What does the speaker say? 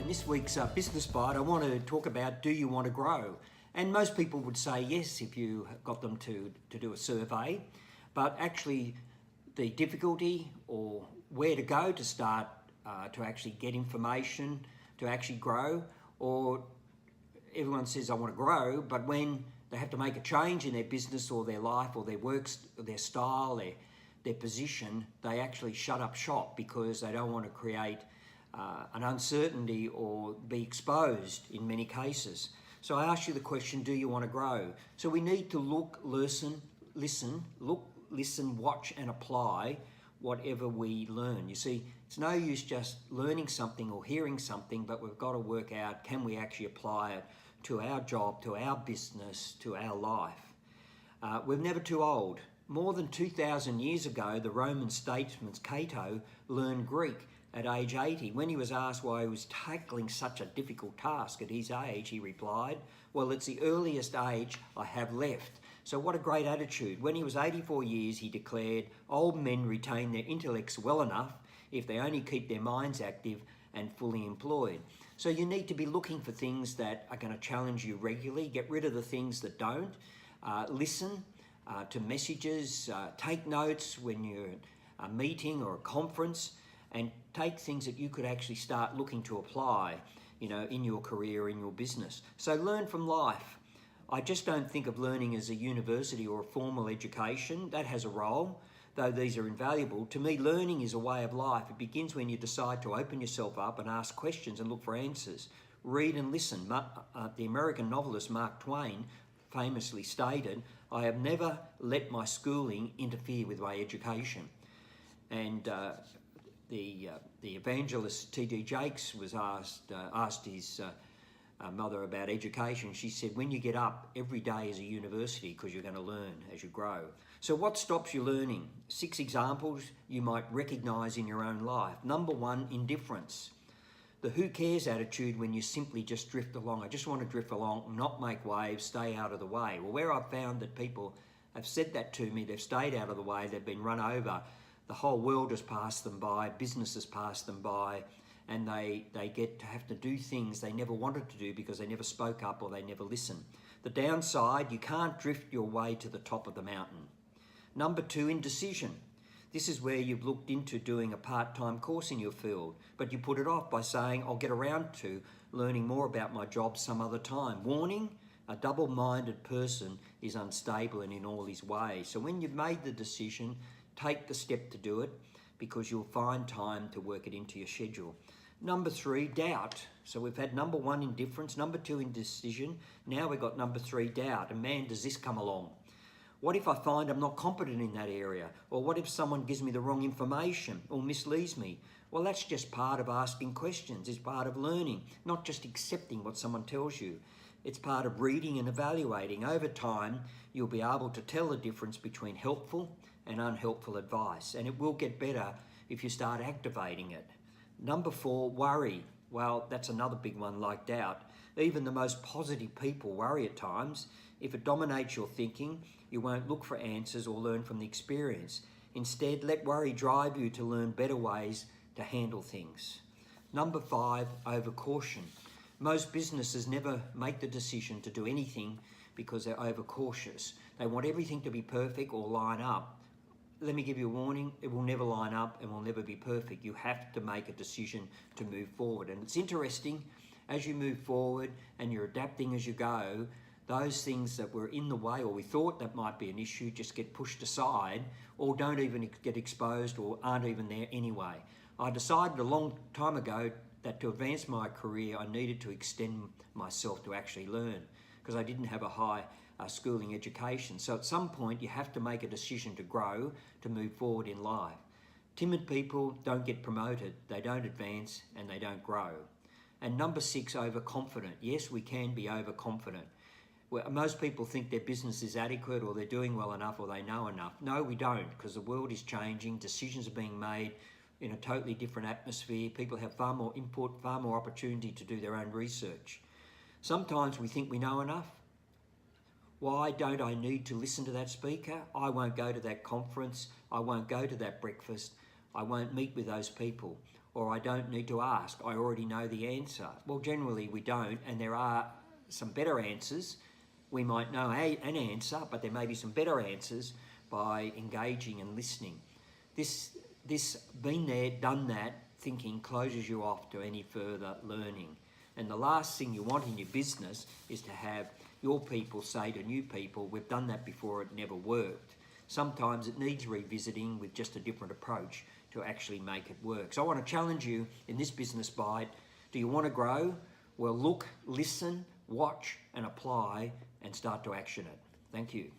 this week's Business Bite, I want to talk about, do you want to grow? And most people would say yes if you got them to do a survey, but actually the difficulty or where to go to start to actually get information, to actually grow, or everyone says I want to grow, but when they have to make a change in their business or their life or their works, their style, their position, they actually shut up shop because they don't want to create an uncertainty or be exposed in many cases. So I ask you the question, do you want to grow? So we need to look, listen, watch and apply whatever we learn. You see, it's no use just learning something or hearing something, but we've got to work out, can we actually apply it to our job, to our business, to our life? We're never too old. More than 2,000 years ago, the Roman statesman Cato learned Greek at age 80. When he was asked why he was tackling such a difficult task at his age, he replied, well, it's the earliest age I have left. So what a great attitude. When he was 84 years, he declared, old men retain their intellects well enough if they only keep their minds active and fully employed. So you need to be looking for things that are going to challenge you regularly. Get rid of the things that don't. Listen to messages. Take notes when you're at a meeting or a conference, and take things that you could actually start looking to apply, in your career, in your business. So learn from life. I just don't think of learning as a university or a formal education. That has a role, though these are invaluable. To me, learning is a way of life. It begins when you decide to open yourself up and ask questions and look for answers. Read and listen. The American novelist Mark Twain famously stated, I have never let my schooling interfere with my education. And the evangelist T.D. Jakes was asked his mother about education. She said, when you get up, every day is a university because you're going to learn as you grow. So what stops you learning? 6 examples you might recognise in your own life. Number 1, indifference. The who cares attitude when you simply just drift along. I just want to drift along, not make waves, stay out of the way. Well, where I've found that people have said that to me, they've stayed out of the way, they've been run over, the whole world has passed them by, businesses passed them by, and they get to have to do things they never wanted to do because they never spoke up or they never listened. The downside, you can't drift your way to the top of the mountain. Number 2, indecision. This is where you've looked into doing a part-time course in your field, but you put it off by saying, I'll get around to learning more about my job some other time. Warning, a double-minded person is unstable and in all his ways. So when you've made the decision, take the step to do it because you'll find time to work it into your schedule. Number 3, doubt. So we've had number 1, indifference, number 2, indecision. Now we've got number 3, doubt. And man, does this come along. What if I find I'm not competent in that area? Or what if someone gives me the wrong information or misleads me? Well, that's just part of asking questions. It's part of learning, not just accepting what someone tells you. It's part of reading and evaluating. Over time, you'll be able to tell the difference between helpful and unhelpful advice, and it will get better if you start activating it. Number 4, worry. Well, that's another big one like doubt. Even the most positive people worry at times. If it dominates your thinking, you won't look for answers or learn from the experience. Instead, let worry drive you to learn better ways to handle things. Number 5, overcaution. Most businesses never make the decision to do anything because they're overcautious. They want everything to be perfect or line up. Let me give you a warning, it will never line up and will never be perfect. You have to make a decision to move forward. And it's interesting, as you move forward and you're adapting as you go, those things that were in the way or we thought that might be an issue just get pushed aside or don't even get exposed or aren't even there anyway. I decided a long time ago that to advance my career, I needed to extend myself to actually learn because I didn't have a high schooling education. So at some point you have to make a decision to grow, to move forward in life. Timid people don't get promoted, they don't advance and they don't grow. And number 6, overconfident. Yes, we can be overconfident. Most people think their business is adequate or they're doing well enough or they know enough. No, we don't, because the world is changing, decisions are being made in a totally different atmosphere. People have far more input, far more opportunity to do their own research. Sometimes we think we know enough. Why don't I need to listen to that speaker? I won't go to that conference. I won't go to that breakfast. I won't meet with those people. or I don't need to ask, I already know the answer. Well, generally we don't, and there are some better answers. We might know an answer, but there may be some better answers by engaging and listening. This been there, done that thinking closes you off to any further learning. And the last thing you want in your business is to have your people say to new people, we've done that before, it never worked. Sometimes it needs revisiting with just a different approach to actually make it work. So I want to challenge you in this business bite. Do you want to grow? Well, look, listen, watch and apply and start to action it. Thank you.